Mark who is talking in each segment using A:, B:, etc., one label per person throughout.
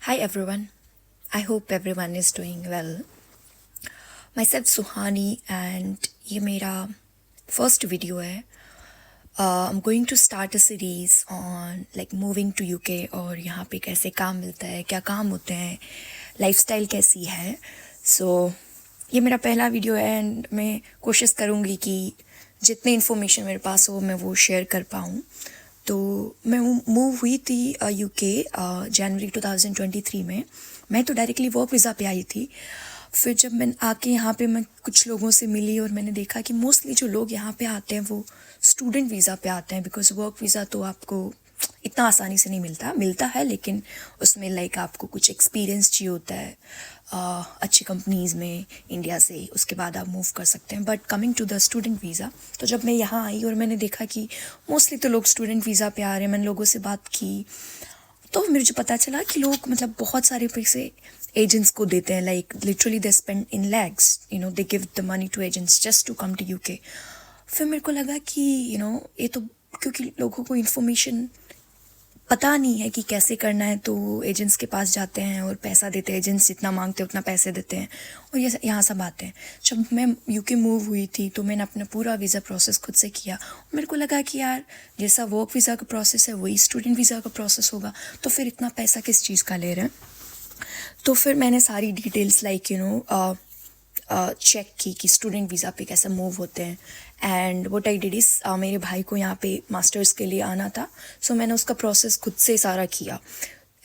A: Hi everyone. I hope everyone is doing well. Myself Suhani and ये मेरा first video है. I'm going to start a series on like moving to UK और यहाँ पे कैसे काम मिलता है, क्या काम होते हैं, lifestyle कैसी है. So ये मेरा पहला वीडियो है एंड मैं कोशिश करूँगी कि जितने इन्फॉर्मेशन मेरे पास हो मैं वो शेयर कर पाऊँ. तो मैं मूव हुई थी यूके जनवरी 2023 में. मैं तो डायरेक्टली वर्क वीज़ा पे आई थी. फिर जब मैं आके यहाँ पे मैं कुछ लोगों से मिली और मैंने देखा कि मोस्टली जो लोग यहाँ पे आते हैं वो स्टूडेंट वीज़ा पे आते हैं, बिकॉज वर्क वीज़ा तो आपको इतना आसानी से नहीं मिलता है, लेकिन उसमें लाइक आपको कुछ एक्सपीरियंस चाहिए होता है अच्छी कंपनीज़ में इंडिया से, उसके बाद आप मूव कर सकते हैं. But coming to the student visa, तो जब मैं यहाँ आई और मैंने देखा कि मोस्टली तो लोग स्टूडेंट वीज़ा पे आ रहे हैं, मैंने लोगों से बात की तो मुझे पता चला कि लोग मतलब बहुत सारे पैसे एजेंट्स को देते हैं. Like literally they spend in lakhs, they give the money to agents just to come to UK. फिर मेरे को लगा कि ये तो क्योंकि लोगों को इन्फॉर्मेशन पता नहीं है कि कैसे करना है, तो एजेंट्स के पास जाते हैं और पैसा देते हैं. एजेंट्स जितना मांगते हैं उतना पैसे देते हैं और ये यहाँ सब आते हैं. जब मैं यूके मूव हुई थी तो मैंने अपना पूरा वीज़ा प्रोसेस खुद से किया. मेरे को लगा कि यार जैसा वर्क वीज़ा का प्रोसेस है वही स्टूडेंट वीज़ा का प्रोसेस होगा, तो फिर इतना पैसा किस चीज़ का ले रहे हैं. तो फिर मैंने सारी डिटेल्स लाइक चेक की कि स्टूडेंट वीज़ा पे कैसे मूव होते हैं. And what I did is मेरे भाई को यहाँ पे मास्टर्स के लिए आना था, सो मैंने उसका प्रोसेस खुद से सारा किया.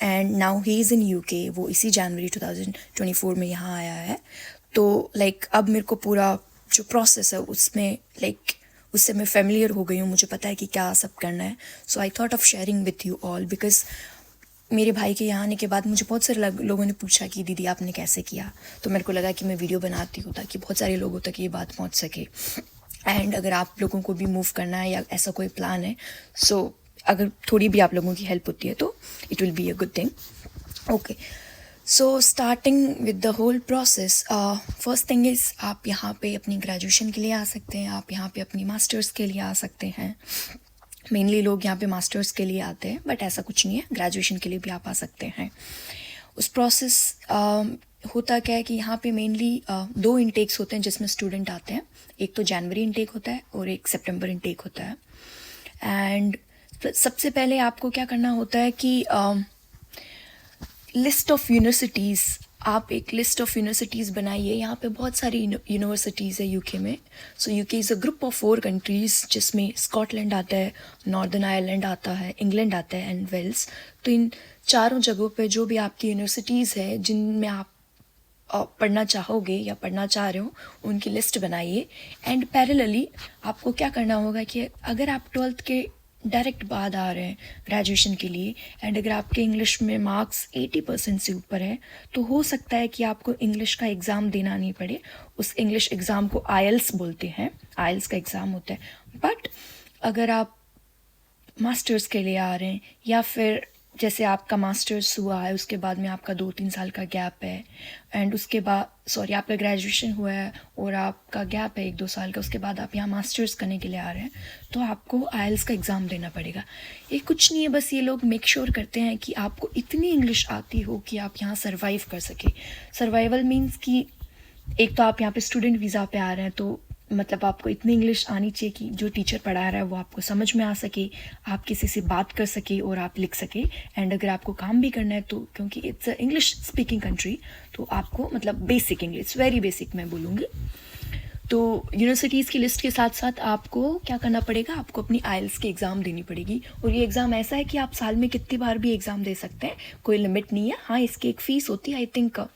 A: And now he is in UK. वो इसी जनवरी 2024 में यहाँ आया है. तो लाइक अब मेरे को पूरा जो प्रोसेस है उसमें लाइक उससे मैं फेमिलियर हो गई हूँ, मुझे पता है कि क्या सब करना है. So I thought of sharing with you all, because मेरे भाई के यहाँ आने के बाद मुझे बहुत सारे लोगों ने पूछा कि दीदी आपने कैसे किया, तो मेरे को लगा कि मैं वीडियो बनाती हूँ ताकि बहुत सारे लोगों तक ये बात पहुँच सके. एंड अगर आप लोगों को भी मूव करना है या ऐसा कोई प्लान है, सो अगर थोड़ी भी आप लोगों की हेल्प होती है तो it will be a good thing. Okay, so starting with the whole process, first thing is आप यहाँ पे अपनी ग्रेजुएशन के लिए आ सकते हैं, आप यहाँ पे अपनी मास्टर्स के लिए आ सकते हैं. मेनली लोग यहाँ पे मास्टर्स के लिए आते हैं, बट ऐसा कुछ नहीं है, ग्रेजुएशन के लिए भी आप आ सकते हैं. उस प्रोसेस होता क्या है कि यहाँ पे मेनली 2 इंटेक्स होते हैं जिसमें स्टूडेंट आते हैं. एक तो जनवरी इंटेक होता है और एक सितंबर इंटेक होता है. एंड सबसे पहले आपको क्या करना होता है कि लिस्ट ऑफ यूनिवर्सिटीज़, आप एक लिस्ट ऑफ यूनिवर्सिटीज़ बनाइए. यहाँ पे बहुत सारी यूनिवर्सिटीज़ है यूके में. सो UK is a group of 4 countries जिसमें स्कॉटलैंड आता है, नॉर्दर्न आयरलैंड आता है, इंग्लैंड आता है एंड वेल्स. तो इन चारों जगहों पे जो भी आपकी यूनिवर्सिटीज़ है जिनमें आप पढ़ना चाहोगे या पढ़ना चाह रहे हो उनकी लिस्ट बनाइए. एंड पैरेलली आपको क्या करना होगा कि अगर आप 12th के डायरेक्ट बाद आ रहे हैं ग्रेजुएशन के लिए एंड अगर आपके इंग्लिश में मार्क्स 80% से ऊपर है, तो हो सकता है कि आपको इंग्लिश का एग्ज़ाम देना नहीं पड़े. उस इंग्लिश एग्ज़ाम को आइल्स बोलते हैं, आइल्स का एग्ज़ाम होता है. बट अगर आप मास्टर्स के लिए आ रहे हैं या फिर जैसे आपका मास्टर्स हुआ है उसके बाद में आपका 2-3 साल का गैप है एंड उसके बाद आपका ग्रेजुएशन हुआ है और आपका गैप है 1-2 साल का, उसके बाद आप यहाँ मास्टर्स करने के लिए आ रहे हैं, तो आपको आइल्स का एग्ज़ाम देना पड़ेगा. ये कुछ नहीं है, बस ये लोग मेक श्योर करते हैं कि आपको इतनी इंग्लिश आती हो कि आप यहाँ सर्वाइव कर सके. सर्वाइवल मीन्स कि एक तो आप यहाँ पे स्टूडेंट वीज़ा पे आ रहे हैं, तो मतलब आपको इतनी इंग्लिश आनी चाहिए कि जो टीचर पढ़ा रहा है वो आपको समझ में आ सके, आप किसी से बात कर सके और आप लिख सके. एंड अगर आपको काम भी करना है तो क्योंकि it's a English speaking country, तो आपको मतलब बेसिक इंग्लिश, वेरी बेसिक मैं बोलूँगी. तो यूनिवर्सिटीज़ की लिस्ट के साथ साथ आपको क्या करना पड़ेगा, आपको अपनी आइल्स की एग्ज़ाम देनी पड़ेगी. और ये एग्ज़ाम ऐसा है कि आप साल में कितनी बार भी एग्ज़ाम दे सकते हैं, कोई लिमिट नहीं है. हाँ, इसकी एक फ़ीस होती है, I think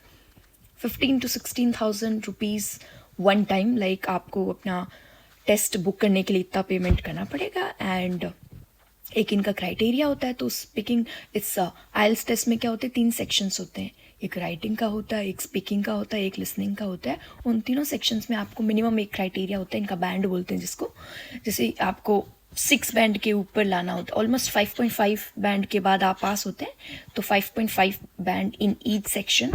A: 15,000 to 16,000 rupees one time. Like आपको अपना टेस्ट बुक करने के लिए इतना पेमेंट करना पड़ेगा. एंड एक इनका क्राइटेरिया होता है. तो स्पीकिंग इट्स आइल्स टेस्ट में क्या होते हैं, 3 सेक्शंस होते हैं. एक राइटिंग का होता है, एक स्पीकिंग का होता है, एक लिसनिंग का होता है. उन तीनों सेक्शंस में आपको मिनिमम एक क्राइटेरिया होता है, इनका बैंड बोलते हैं जिसको. जैसे आपको 6 बैंड के ऊपर लाना होता है, ऑलमोस्ट 5.5 बैंड के बाद आप पास होते हैं, तो 5.5 band in each section.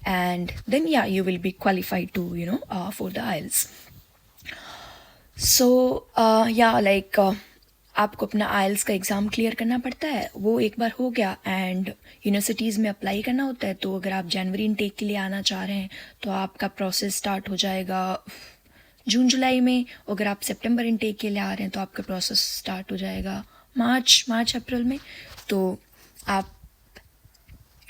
A: And then या you will be qualified to for the IELTS. So yeah, like आपको अपना आइल्स का एग्ज़ाम क्लियर करना पड़ता है। वो एक बार हो गया एंड यूनिवर्सिटीज़ में अप्लाई करना होता है। तो अगर आप जनवरी इनटेक के लिए आना चाह रहे हैं तो आपका प्रोसेस स्टार्ट हो जाएगा जून जुलाई में। अगर आप सितंबर इनटेक के लिए आ रहे हैं तो आपका प्रोसेस स्टार्ट हो जाएगा मार्च अप्रैल में। तो आप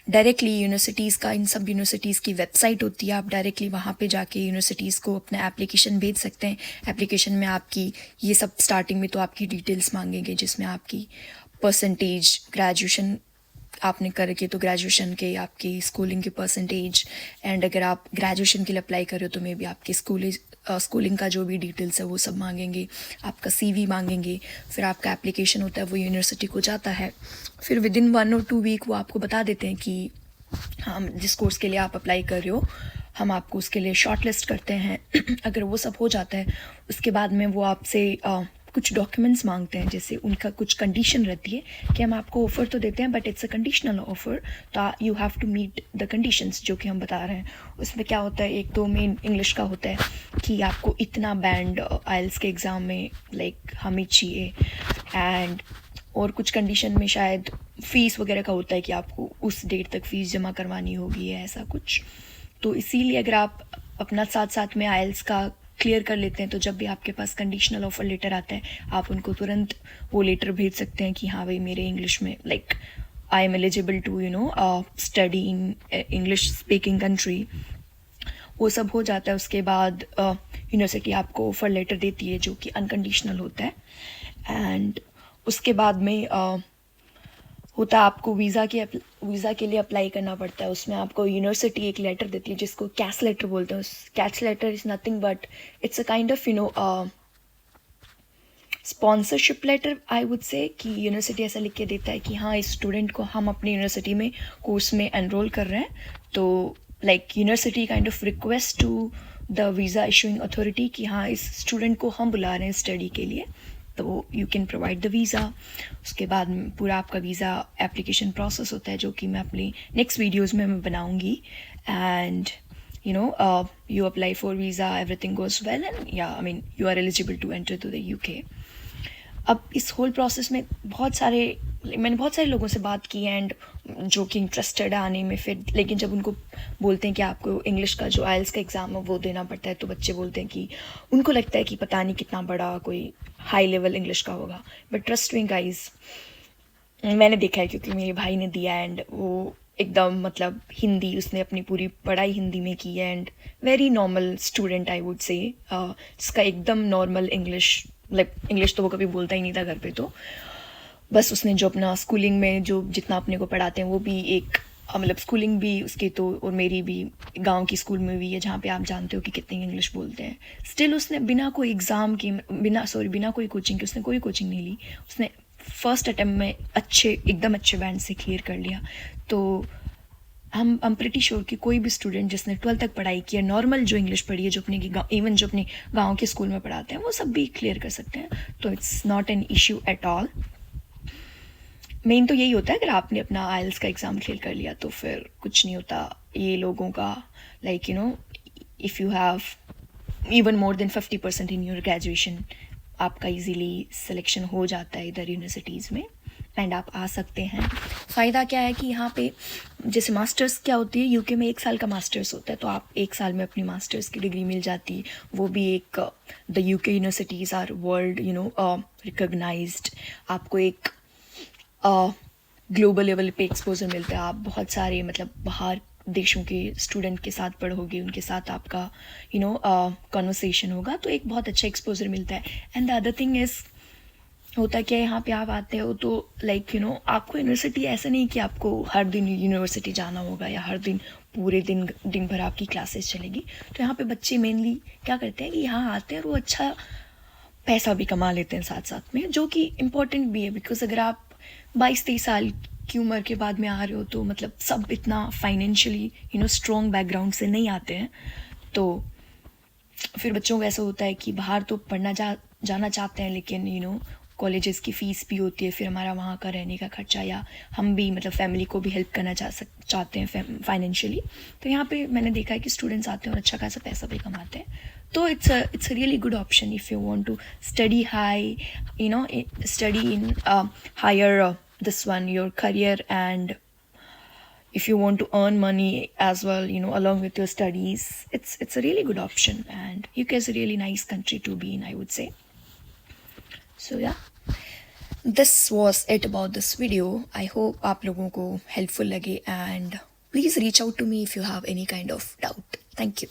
A: डायरेक्टली यूनिवर्सिटीज़ का, इन सब यूनिवर्सिटीज़ की वेबसाइट होती है, आप डायरेक्टली वहाँ पे जाके यूनिवर्सिटीज़ को अपना एप्लीकेशन भेज सकते हैं। एप्लीकेशन में आपकी ये सब स्टार्टिंग में तो आपकी डिटेल्स मांगेंगे, जिसमें आपकी परसेंटेज, ग्रेजुएशन आपने करके तो ग्रेजुएशन के, आपकी स्कूलिंग के परसेंटेज, एंड अगर आप ग्रेजुएशन के लिए अप्लाई कर रहे हो तो मे बी आपकी स्कूलिंग का जो भी डिटेल्स है वो सब मांगेंगे। आपका CV मांगेंगे। फिर आपका एप्लीकेशन होता है वो यूनिवर्सिटी को जाता है। फिर विदिन 1 और 2 वीक वो आपको बता देते हैं कि हम जिस कोर्स के लिए आप अप्लाई कर रहे हो हम आपको उसके लिए शॉर्ट लिस्ट करते हैं। अगर वो सब हो जाता है उसके बाद में वो आपसे कुछ डॉक्यूमेंट्स मांगते हैं, जैसे उनका कुछ कंडीशन रहती है कि हम आपको ऑफ़र तो देते हैं but it's a conditional offer, तो you have to meet the conditions जो कि हम बता रहे हैं। उसमें क्या होता है, एक तो मेन इंग्लिश का होता है कि आपको इतना बैंड आइल्स के एग्ज़ाम में लाइक हमें चाहिए, एंड और कुछ कंडीशन में शायद फ़ीस वगैरह का होता है कि आपको उस डेट तक फ़ीस जमा करवानी होगी या ऐसा कुछ। तो इसीलिए अगर आप अपना साथ साथ में आइल्स का क्लियर कर लेते हैं तो जब भी आपके पास कंडीशनल ऑफर लेटर आता है आप उनको तुरंत वो लेटर भेज सकते हैं कि हाँ भाई मेरे इंग्लिश में like I am eligible to study in English speaking country. वो सब हो जाता है। उसके बाद यूनिवर्सिटी आपको ऑफर लेटर देती है जो कि अनकंडीशनल होता है। एंड उसके बाद में होता है आपको वीज़ा के लिए अप्लाई करना पड़ता है। उसमें आपको यूनिवर्सिटी एक लेटर देती है जिसको कैश लेटर बोलते हैं। उस cash letter is nothing but it's a kind of sponsorship letter I would say, कि यूनिवर्सिटी ऐसा लिख के देता है कि हाँ इस स्टूडेंट को हम अपनी यूनिवर्सिटी में कोर्स में एनरोल कर रहे हैं। तो like university kind of request to the visa issuing authority कि हाँ इस स्टूडेंट को हम बुला रहे हैं स्टडी के लिए, तो you can provide the visa. उसके बाद पूरा आपका वीज़ा एप्लीकेशन प्रोसेस होता है जो कि मैं अपनी नेक्स्ट वीडियोज़ में मैं बनाऊँगी। And you apply for visa, everything goes well, and yeah, I mean you are eligible to enter to the UK. अब इस होल प्रोसेस में मैंने बहुत सारे लोगों से बात की एंड जो कि इंटरेस्टेड है आने में, फिर लेकिन जब उनको बोलते हैं कि आपको इंग्लिश का जो आइल्स का एग्ज़ाम है वो देना पड़ता है तो बच्चे बोलते हैं कि उनको लगता है कि पता नहीं कितना बड़ा कोई हाई लेवल इंग्लिश का होगा। बट ट्रस्ट मी गाइज, मैंने देखा है क्योंकि मेरे भाई ने दिया एंड वो एकदम मतलब हिंदी, उसने अपनी पूरी पढ़ाई हिंदी में की है and very normal student I would से, जिसका एकदम नॉर्मल इंग्लिश, लाइक इंग्लिश तो वो कभी बोलता ही नहीं था घर पे, तो बस उसने जो अपना स्कूलिंग में जो जितना अपने को पढ़ाते हैं वो भी एक मतलब स्कूलिंग भी उसकी तो और मेरी भी गांव की स्कूल में भी है जहाँ पे आप जानते हो कि कितनी इंग्लिश बोलते हैं। स्टिल उसने बिना कोई एग्ज़ाम के, बिना कोई कोचिंग के, उसने कोई कोचिंग नहीं ली, उसने फर्स्ट अटेम्प्ट में एकदम अच्छे बैंड से क्लियर कर लिया। तो हम प्रिटी श्योर कि कोई भी स्टूडेंट जिसने 12th तक पढ़ाई की है, नॉर्मल जो इंग्लिश पढ़ी है, जो इवन जो अपने गाँव के स्कूल में पढ़ाते हैं, वो सब भी क्लियर कर सकते हैं। तो it's not an issue at all. Main तो यही होता है अगर आपने अपना आइल्स का एग्ज़ाम क्लियर कर लिया तो फिर कुछ नहीं होता। ये लोगों का like if you have even more than 50% in your graduation, आपका इजीली सिलेक्शन हो जाता है इधर यूनिवर्सिटीज़ में एंड आप आ सकते हैं। फ़ायदा क्या है कि यहाँ पे जैसे मास्टर्स क्या होती है, यूके में 1 साल का मास्टर्स होता है, तो आप 1 साल में अपनी मास्टर्स की डिग्री मिल जाती है। वो भी एक the UK universities are world recognised. आपको एक ग्लोबल लेवल पे एक्सपोजर मिलता है। आप बहुत सारे मतलब बाहर देशों के स्टूडेंट के साथ पढ़ोगे, उनके साथ आपका कॉन्वर्सेशन होगा, तो एक बहुत अच्छा एक्सपोजर मिलता है। And the other thing is होता क्या है, यहाँ पे आप आते हो तो लाइक आपको यूनिवर्सिटी ऐसा नहीं कि आपको हर दिन यूनिवर्सिटी जाना होगा या हर दिन पूरे दिन भर आपकी क्लासेस चलेगी। तो यहाँ पे बच्चे मेनली क्या करते हैं कि यहाँ आते हैं और वो अच्छा पैसा भी कमा लेते हैं साथ साथ में, जो कि इम्पोर्टेंट भी है। बिकॉज अगर आप 22-23 साल की उम्र के बाद में आ रहे हो तो मतलब सब इतना फाइनेंशियली स्ट्रॉन्ग बैकग्राउंड से नहीं आते हैं, तो फिर बच्चों को ऐसा होता है कि बाहर तो पढ़ना जाना चाहते हैं लेकिन कॉलेजेस की फ़ीस भी होती है, फिर हमारा वहाँ का रहने का खर्चा, या हम भी मतलब फैमिली को भी हेल्प करना चाहते हैं फाइनेंशियली, तो यहाँ पे मैंने देखा है कि स्टूडेंट्स आते हैं और अच्छा खासा पैसा भी कमाते हैं. तो it's a really good option if you want to study high, study in higher this one your career, and if you want to earn money as well, along with your studies, it's a really good option, and UK is a really nice country to be in, I would say. So yeah, this was it about this video. I hope आप लोगों को helpful लगे, and please reach out to me if you have any kind of doubt. Thank you.